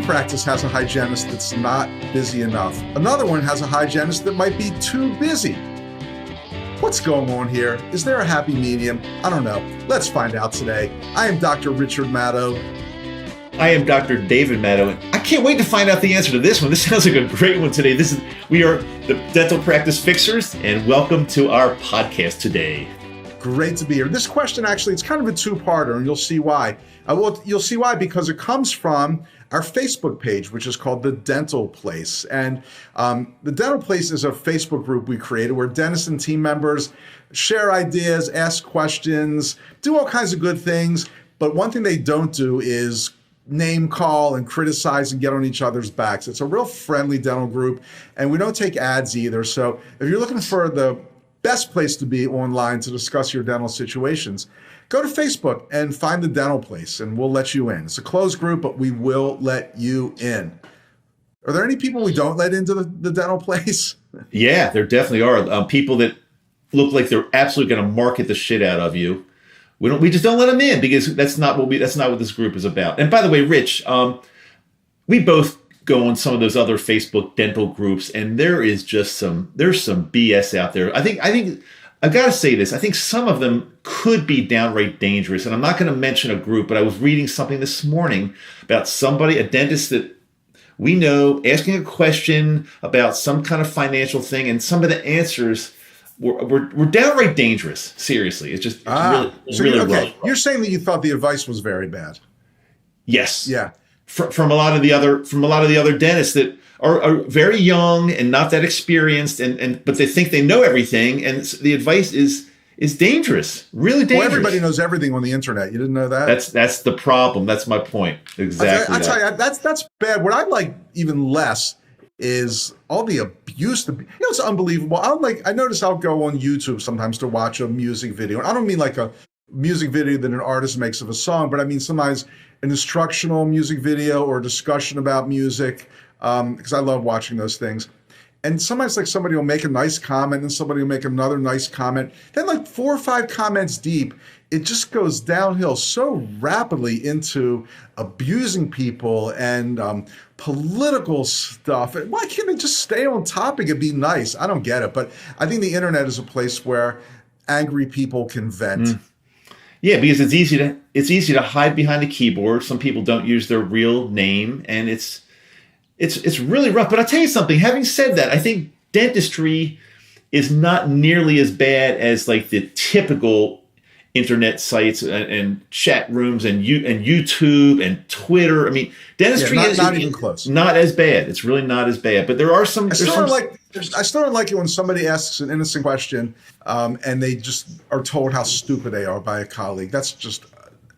practice has a hygienist that's not busy enough. Another one has a hygienist that might be too busy. What's going on here? Is there a happy medium? I don't know. Let's find out today. I am Dr. Richard Madow. I am Dr. David Madow, and I can't wait to find out the answer to this one. This sounds like a great one today. We are the Dental Practice Fixers, and welcome to our podcast today. Great to be here. This question actually, it's kind of a two-parter, and you'll see why. You'll see why because it comes from our Facebook page, which is called The Dental Place. And The Dental Place is a Facebook group we created where dentists and team members share ideas, ask questions, do all kinds of good things. But one thing they don't do is name call and criticize and get on each other's backs. It's a real friendly dental group, and we don't take ads either. So if you're looking for the best place to be online to discuss your dental situations, go to Facebook and find The Dental Place, and we'll let you in. It's a closed group, but we will let you in. Are there any people we don't let into the Dental Place? Yeah, there definitely are. People that look like they're absolutely going to market the shit out of you. We just don't let them in because that's not what this group is about. And by the way, Rich, we both go on some of those other Facebook dental groups, and there's some BS out there. I think I've got to say this. I think some of them could be downright dangerous. And I'm not going to mention a group, but I was reading something this morning about a dentist that we know, asking a question about some kind of financial thing, and some of the answers were downright dangerous. Seriously, it's really rough. You're saying that you thought the advice was very bad. Yes. Yeah. From a lot of the other dentists that are very young and not that experienced, but they think they know everything, and the advice is dangerous, really dangerous. Well, everybody knows everything on the internet. You didn't know that? That's the problem. That's my point. Exactly. I tell you, that's bad. What I like even less is all the abuse. It's unbelievable. I notice I'll go on YouTube sometimes to watch a music video. I don't mean like a music video that an artist makes of a song, but I mean sometimes an instructional music video or a discussion about music, because I love watching those things. And sometimes like somebody will make a nice comment and somebody will make another nice comment. Then like 4 or 5 comments deep, it just goes downhill so rapidly into abusing people and political stuff. Why can't they just stay on topic and be nice? I don't get it. But I think the internet is a place where angry people can vent. Yeah, because it's easy to hide behind a keyboard. Some people don't use their real name, and it's really rough. But I'll tell you something. Having said that, I think dentistry is not nearly as bad as like the typical internet sites and chat rooms and YouTube and Twitter. I mean, dentistry is not even close. Not as bad. It's really not as bad. But there are some. I still don't like it when somebody asks an innocent question and they just are told how stupid they are by a colleague. That's just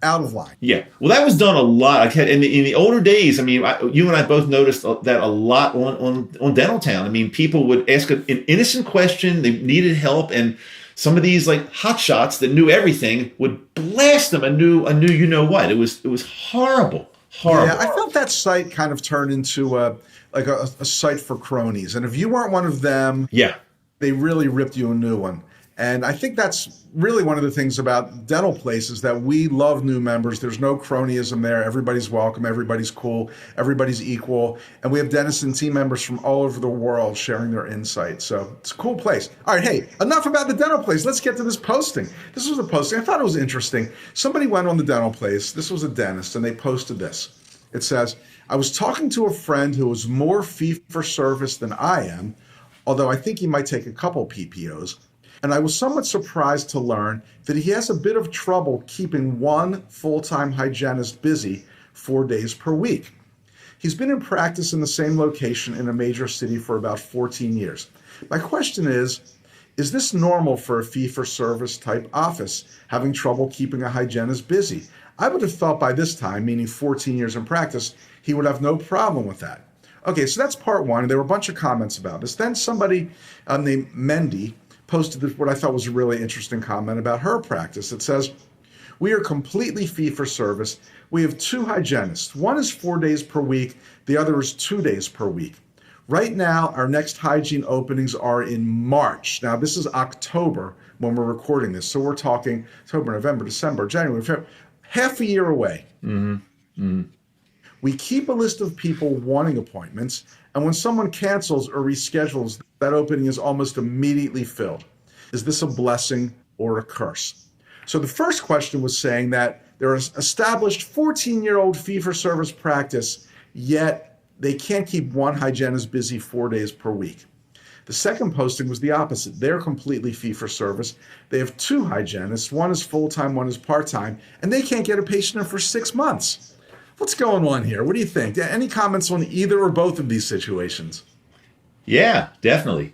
out of line. Yeah. Well, that was done a lot. In the older days, I mean, you and I both noticed that a lot on Dental Town. I mean, people would ask an innocent question. They needed help, and some of these like hotshots that knew everything would blast them a new you know what. It was horrible. Yeah, I felt that site kind of turned into a site for cronies, and if you weren't one of them, they really ripped you a new one. And I think that's really one of the things about Dental Place is that we love new members. There's no cronyism there. Everybody's welcome. Everybody's cool. Everybody's equal. And we have dentists and team members from all over the world sharing their insights. So it's a cool place. All right, hey, enough about the Dental Place. Let's get to this posting. This was a posting. I thought it was interesting. Somebody went on the Dental Place. This was a dentist, and they posted this. It says, I was talking to a friend who was more fee-for-service than I am, although I think he might take a couple PPOs. And I was somewhat surprised to learn that he has a bit of trouble keeping one full-time hygienist busy 4 days per week. He's been in practice in the same location in a major city for about 14 years. My question is this normal for a fee-for-service type office, having trouble keeping a hygienist busy? I would have thought by this time, meaning 14 years in practice, he would have no problem with that. Okay, so that's part one. And there were a bunch of comments about this. Then somebody named Mendy posted what I thought was a really interesting comment about her practice. It says, we are completely fee-for-service. We have 2 hygienists. One is 4 days per week. The other is 2 days per week. Right now, our next hygiene openings are in March. Now, this is October when we're recording this. So we're talking October, November, December, January, February, half a year away. Mm-hmm. Mm-hmm. We keep a list of people wanting appointments, and when someone cancels or reschedules, that opening is almost immediately filled. Is this a blessing or a curse? So the first question was saying that there is established 14-year-old fee-for-service practice, yet they can't keep one hygienist busy 4 days per week. The second posting was the opposite. They're completely fee-for-service. They have 2 hygienists. One is full-time, one is part-time, and they can't get a patient in for 6 months. What's going on here? What do you think? Any comments on either or both of these situations? Yeah, definitely.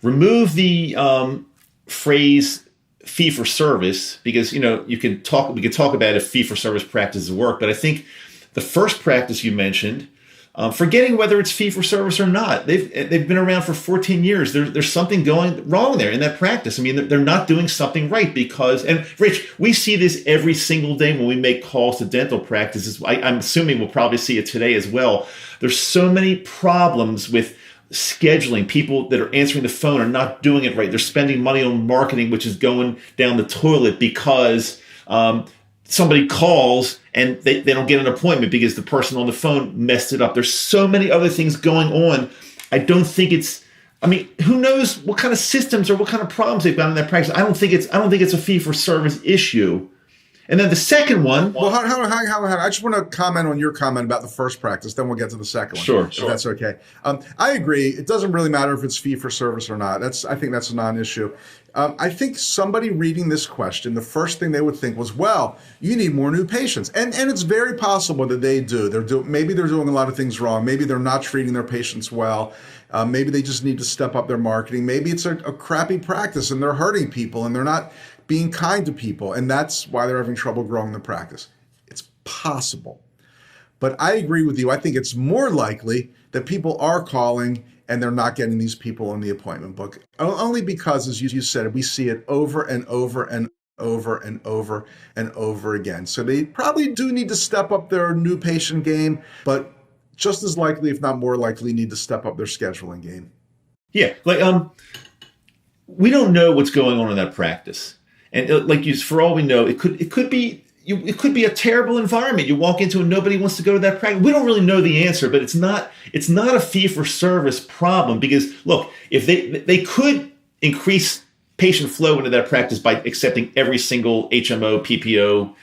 Remove the phrase fee for service, because we can talk about if fee for service practices work, but I think the first practice you mentioned, forgetting whether it's fee for service or not, they've been around for 14 years. There's something going wrong there in that practice. I mean, they're not doing something right because, and Rich, we see this every single day when we make calls to dental practices. I'm assuming we'll probably see it today as well. There's so many problems with scheduling. People that are answering the phone are not doing it right. They're spending money on marketing, which is going down the toilet because somebody calls and they don't get an appointment because the person on the phone messed it up. There's so many other things going on. I don't think who knows what kind of systems or what kind of problems they've got in that practice. I don't think it's a fee for service issue. And then the second one. Well, hang on. I just want to comment on your comment about the first practice. Then we'll get to the second one. Sure. If that's okay. I agree. It doesn't really matter if it's fee for service or not. I think that's a non-issue. I think somebody reading this question, the first thing they would think was, well, you need more new patients. And it's very possible that they do. Maybe they're doing a lot of things wrong. Maybe they're not treating their patients well. Maybe they just need to step up their marketing. Maybe it's a crappy practice and they're hurting people and they're not being kind to people, and that's why they're having trouble growing the practice. It's possible. But I agree with you. I think it's more likely that people are calling and they're not getting these people in the appointment book. Only because, as you said, we see it over and over and over and over and over again. So they probably do need to step up their new patient game, but just as likely, if not more likely, need to step up their scheduling game. Yeah, we don't know what's going on in that practice. And for all we know, it could be a terrible environment. You walk into and nobody wants to go to that practice. We don't really know the answer, but it's not a fee for service problem because look, if they could increase patient flow into that practice by accepting every single HMO, PPO,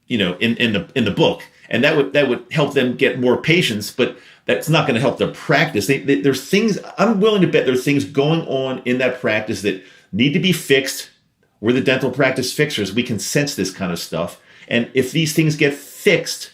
in the book, and that would help them get more patients, but that's not going to help their practice. There's things, I'm willing to bet there's things going on in that practice that need to be fixed. We're the dental practice fixers. We can sense this kind of stuff. And if these things get fixed,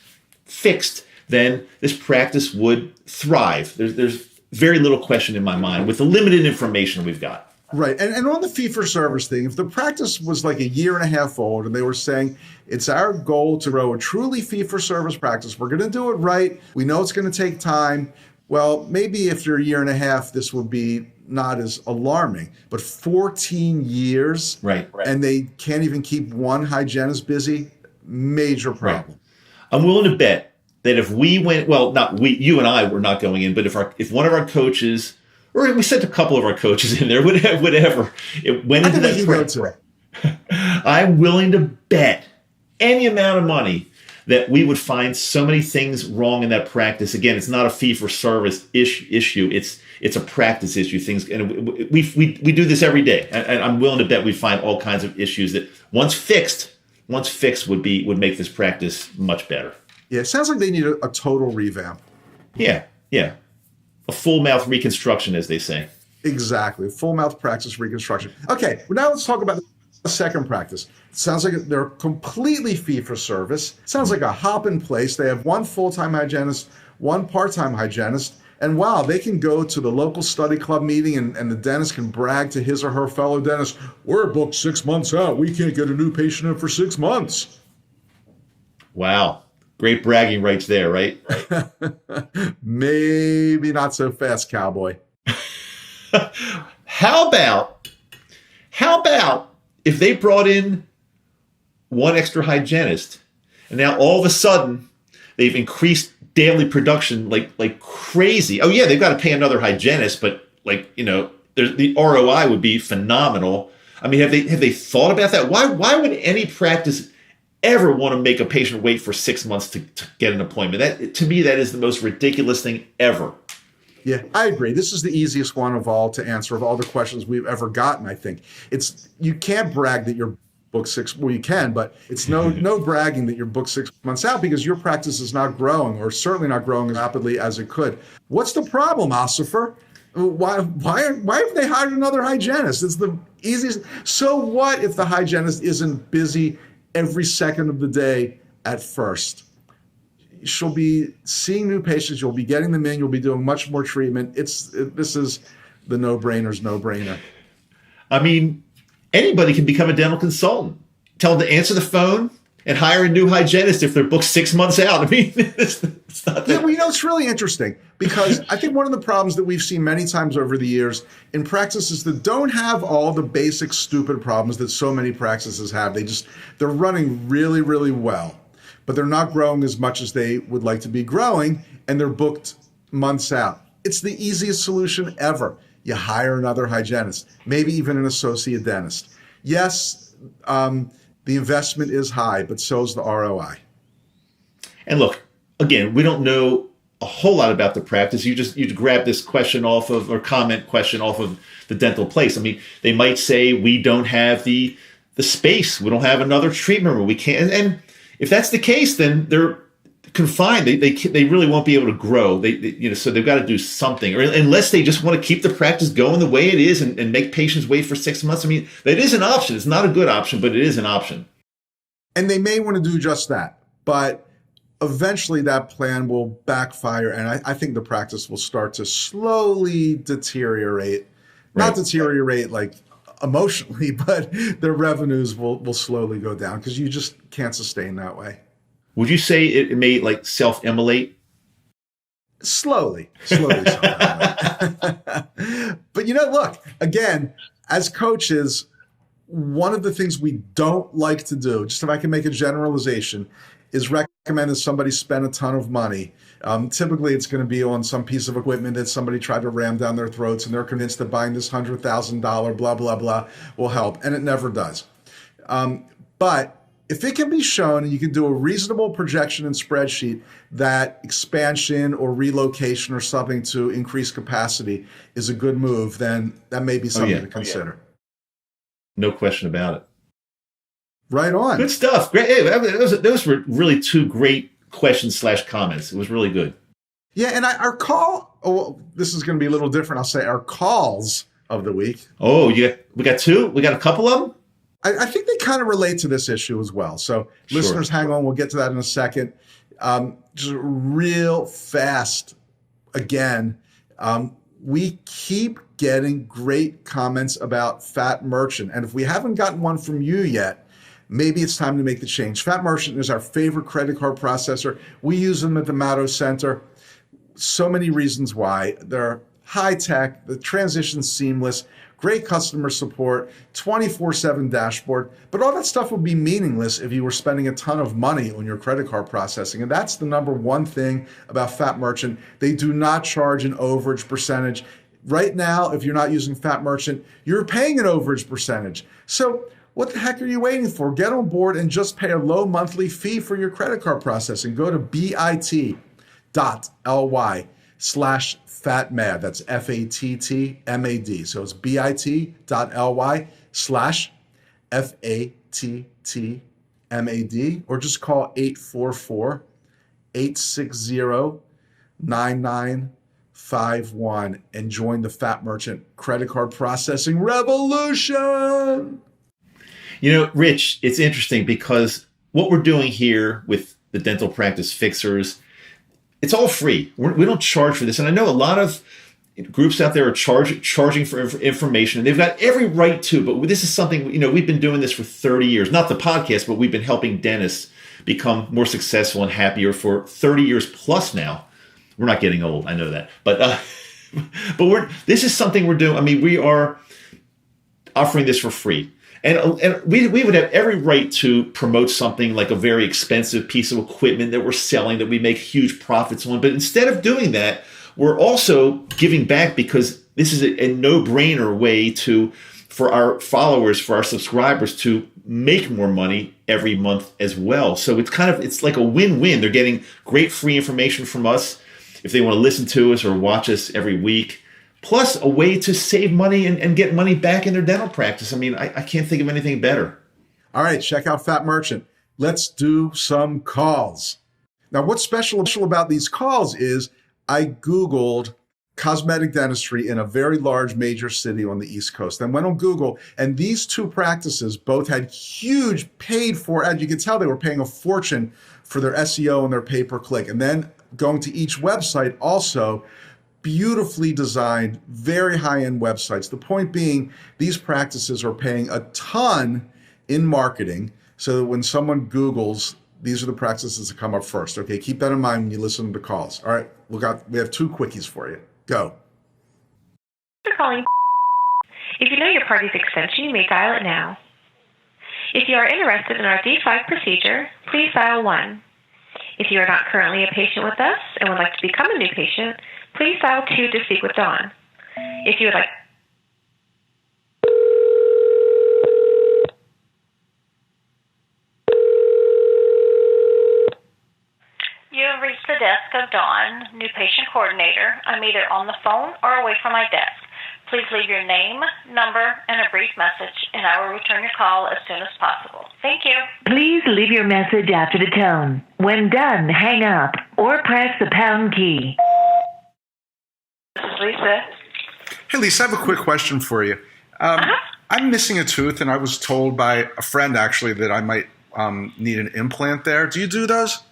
then this practice would thrive. There's very little question in my mind with the limited information we've got. Right. And on the fee-for-service thing, if the practice was like a year and a half old and they were saying, it's our goal to grow a truly fee-for-service practice, we're going to do it right. We know it's going to take time. Well, maybe after a year and a half, this would be not as alarming, but 14 years, right, and they can't even keep one hygienist busy, major problem. Right. I'm willing to bet that if we went, well, not we, you and I were not going in, but if one of our coaches, or we sent a couple of our coaches in there, whatever, it went into that practice, I'm willing to bet any amount of money that we would find so many things wrong in that practice. Again, it's not a fee for service issue. It's a practice issue. Things, and we do this every day. And I'm willing to bet we find all kinds of issues that once fixed would make this practice much better. Yeah, it sounds like they need a total revamp. Yeah. A full mouth reconstruction, as they say. Exactly, full mouth practice reconstruction. Okay, well, now let's talk about the second practice. It sounds like they're completely fee for service. It sounds like a hop in place. They have one full-time hygienist, one part-time hygienist, and wow, they can go to the local study club meeting and the dentist can brag to his or her fellow dentist, we're booked 6 months out. We can't get a new patient in for 6 months. Wow. Great bragging rights there, right? Maybe not so fast, cowboy. How about if they brought in one extra hygienist and now all of a sudden they've increased daily production like crazy. Oh yeah, they've got to pay another hygienist, but the ROI would be phenomenal. I mean, have they thought about that? Why would any practice ever want to make a patient wait for 6 months to get an appointment. That, to me, that is the most ridiculous thing ever. Yeah, I agree. This is the easiest one of all to answer of all the questions we've ever gotten, I think. You can't brag that you're booked well, you can, but it's no bragging that you're booked 6 months out because your practice is not growing, or certainly not growing as rapidly as it could. What's the problem, Ossifer? Why have they hired another hygienist? It's the easiest. So what if the hygienist isn't busy every second of the day at first? She'll be seeing new patients. You'll be getting them in. You'll be doing much more treatment. This is the no-brainer's no-brainer. I mean, anybody can become a dental consultant. Tell them to answer the phone and hire a new hygienist if they're booked 6 months out. I mean, it's not that. Yeah, well, it's really interesting because I think one of the problems that we've seen many times over the years in practices that don't have all the basic stupid problems that so many practices have. They're running really, really well, but they're not growing as much as they would like to be growing, and they're booked months out. It's the easiest solution ever. You hire another hygienist, maybe even an associate dentist. Yes, the investment is high, but so is the ROI. And look, again, we don't know a whole lot about the practice. You grab this question comment question off of the dental place. I mean, they might say we don't have the space. We don't have another treatment room. We can't. And if that's the case, then they're confined. They really won't be able to grow. So they've got to do something, or unless they just want to keep the practice going the way it is and make patients wait for 6 months. I mean, that is an option. It's not a good option, but it is an option. And they may want to do just that, but eventually that plan will backfire, and I think the practice will start to slowly deteriorate. Right. Not deteriorate like emotionally, but their revenues will slowly go down because you just can't sustain that way. Would you say it may like self-immolate? Slowly self-immolate. But look, again, as coaches, one of the things we don't like to do, just if I can make a generalization, is recommend that somebody spend a ton of money. Typically, it's going to be on some piece of equipment that somebody tried to ram down their throats, and they're convinced that buying this $100,000 blah, blah, blah will help, and it never does. But if it can be shown and you can do a reasonable projection and spreadsheet that expansion or relocation or something to increase capacity is a good move, then that may be something to consider. No question about it. Right on. Good stuff. Great. Hey, those were really two great questions/comments. It was really good. Yeah, and our call, this is going to be a little different. I'll say our calls of the week. Oh, we got two? We got a couple of them? I think they kind of relate to this issue as well. So listeners, hang on. We'll get to that in a second. Just real fast, again, we keep getting great comments about Fat Merchant. And if we haven't gotten one from you yet, maybe it's time to make the change. Fat Merchant is our favorite credit card processor. We use them at the Madow Center. So many reasons why. They're high tech, the transition's seamless, great customer support, 24/7 dashboard. But all that stuff would be meaningless if you were spending a ton of money on your credit card processing. And that's the number one thing about Fat Merchant. They do not charge an overage percentage. Right now, if you're not using Fat Merchant, you're paying an overage percentage. So what the heck are you waiting for? Get on board and just pay a low monthly fee for your credit card processing. Go to bit.ly/fatmad. That's FATTMAD. So it's bit.ly/FATTMAD, or just call 844-860-9951 and join the Fat Merchant credit card processing revolution. Rich, it's interesting because what we're doing here with the Dental Practice Fixers, it's all free. We don't charge for this. And I know a lot of groups out there are charging for information, and they've got every right to, but this is something, we've been doing this for 30 years, not the podcast, but we've been helping dentists become more successful and happier for 30 years plus now. We're not getting old. I know that, but this is something we're doing. I mean, we are offering this for free. And we would have every right to promote something like a very expensive piece of equipment that we're selling that we make huge profits on. But instead of doing that, we're also giving back because this is a no-brainer way for our followers, for our subscribers to make more money every month as well. So it's like a win-win. They're getting great free information from us if they want to listen to us or watch us every week, plus a way to save money and get money back in their dental practice. I mean, I can't think of anything better. All right, check out Fat Merchant. Let's do some calls. Now, what's special about these calls is I Googled cosmetic dentistry in a very large major city on the East Coast. And went on Google, and these two practices both had huge paid for ads. You could tell they were paying a fortune for their SEO and their pay-per-click. And then going to each website also, beautifully designed, very high-end websites. The point being, these practices are paying a ton in marketing so that when someone Googles, these are the practices that come up first. Okay, keep that in mind when you listen to the calls. All right, we have two quickies for you. Go. Thanks for calling. If you know your party's extension, you may dial it now. If you are interested in our D5 procedure, please dial 1. If you are not currently a patient with us and would like to become a new patient, please dial 2 to speak with Dawn. If you would like... You have reached the desk of Dawn, new patient coordinator. I'm either on the phone or away from my desk. Please leave your name, number, and a brief message, and I will return your call as soon as possible. Thank you. Please leave your message after the tone. When done, hang up or press the pound key. This is Lisa. Hey, Lisa, I have a quick question for you. I'm missing a tooth, and I was told by a friend, actually, that I might need an implant there. Do you do those?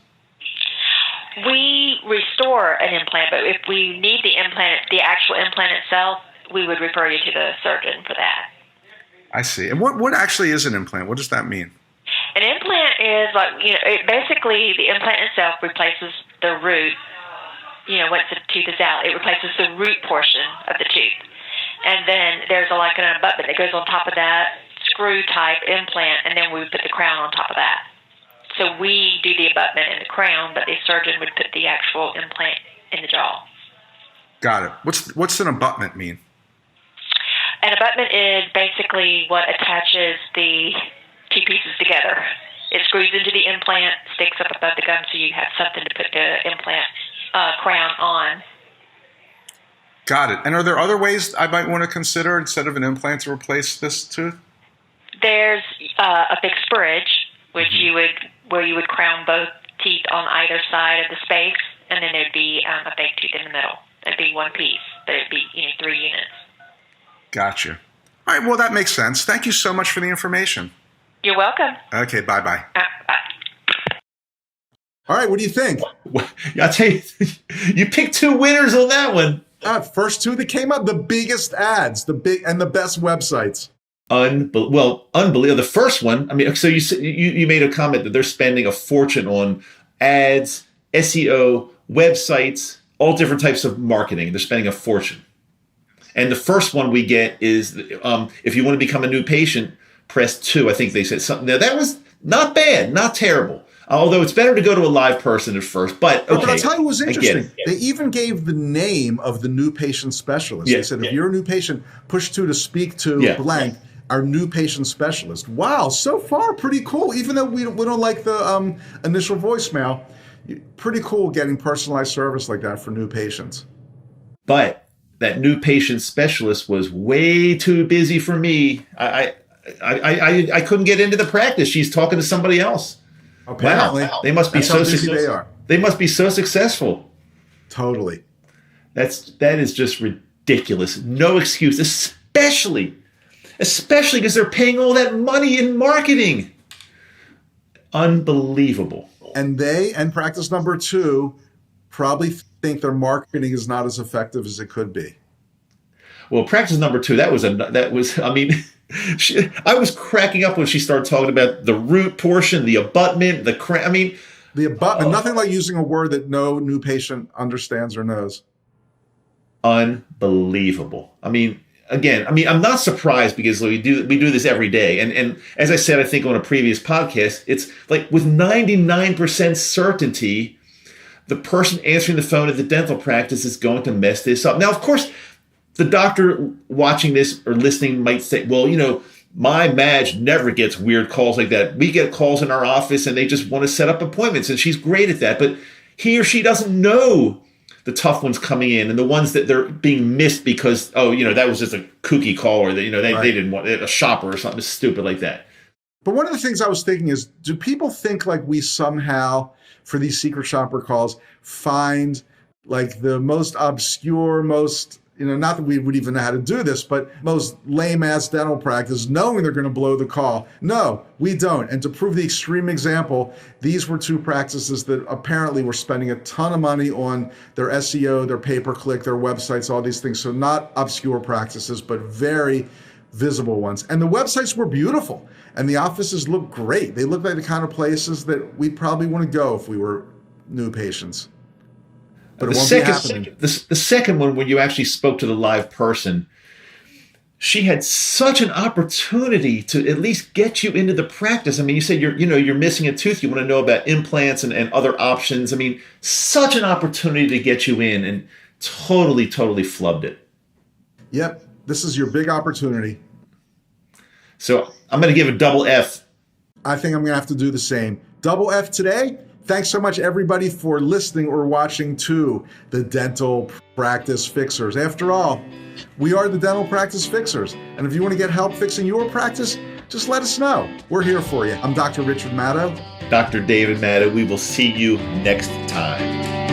We restore an implant, but if we need the implant, the actual implant itself, we would refer you to the surgeon for that. I see. And what actually is an implant? What does that mean? An implant is like, basically the implant itself replaces the root, once the tooth is out, it replaces the root portion of the tooth. And then there's like an abutment that goes on top of that screw type implant, and then we would put the crown on top of that. So we do the abutment and the crown, but the surgeon would put the actual implant in the jaw. Got it. What's an abutment mean? An abutment is basically what attaches the two pieces together. It screws into the implant, sticks up above the gum, so you have something to put the implant crown on. Got it. And are there other ways I might want to consider instead of an implant to replace this tooth? There's a fixed bridge, which where you would crown both teeth on either side of the space, and then there'd be a fake tooth in the middle. It'd be one piece, but it'd be 3 units. Gotcha. All right, well, that makes sense. Thank you so much for the information. You're welcome. Okay, bye-bye. Bye. All right, what do you think? I'll tell you, you picked two winners on that one. First two that came up, the biggest ads, the best websites. Unbelievable. The first one, I mean, so you made a comment that they're spending a fortune on ads, SEO, websites, all different types of marketing. They're spending a fortune. And the first one we get is, if you want to become a new patient, press 2. I think they said something. Now, that was not bad, not terrible. Although it's better to go to a live person at first. But okay. But I'll tell you what was interesting. They even gave the name of the new patient specialist. They said, if you're a new patient, push 2 to speak to blank, our new patient specialist. Wow, so far pretty cool. Even though we don't like the initial voicemail, pretty cool getting personalized service like that for new patients. But that new patient specialist was way too busy for me. I couldn't get into the practice. She's talking to somebody else. Apparently. Wow. They must be so successful. They are. They must be so successful. Totally. That is just ridiculous. No excuse, especially because they're paying all that money in marketing. Unbelievable. And practice number 2 probably think their marketing is not as effective as it could be. Well, practice number 2, I was cracking up when she started talking about the root portion, the abutment, the abutment, nothing like using a word that no new patient understands or knows. Unbelievable. I'm not surprised because we do this every day. And as I said, I think on a previous podcast, it's like with 99% certainty, the person answering the phone at the dental practice is going to mess this up. Now, of course, the doctor watching this or listening might say, well, My Madge never gets weird calls like that. We get calls in our office and they just want to set up appointments, and she's great at that. But he or she doesn't know the tough ones coming in and the ones that they're being missed because, that was just a kooky call, or they didn't want a shopper or something stupid like that. But one of the things I was thinking is, do people think like we somehow, for these secret shopper calls, find like the most obscure, most, not that we would even know how to do this, but most lame-ass dental practice, knowing they're going to blow the call? No, we don't. And to prove the extreme example, these were two practices that apparently were spending a ton of money on their SEO, their pay-per-click, their websites, all these things. So not obscure practices, but very visible ones. And the websites were beautiful. And the offices look great. They look like the kind of places that we'd probably want to go if we were new patients. But it won't be happening. The second one, when you actually spoke to the live person, she had such an opportunity to at least get you into the practice. I mean, you said you're missing a tooth. You want to know about implants and other options. I mean, such an opportunity to get you in, and totally flubbed it. Yep. This is your big opportunity. So I'm going to give a double F. I think I'm going to have to do the same. Double F today. Thanks so much, everybody, for listening or watching to the Dental Practice Fixers. After all, we are the Dental Practice Fixers. And if you want to get help fixing your practice, just let us know. We're here for you. I'm Dr. Richard Madow. Dr. David Madow. We will see you next time.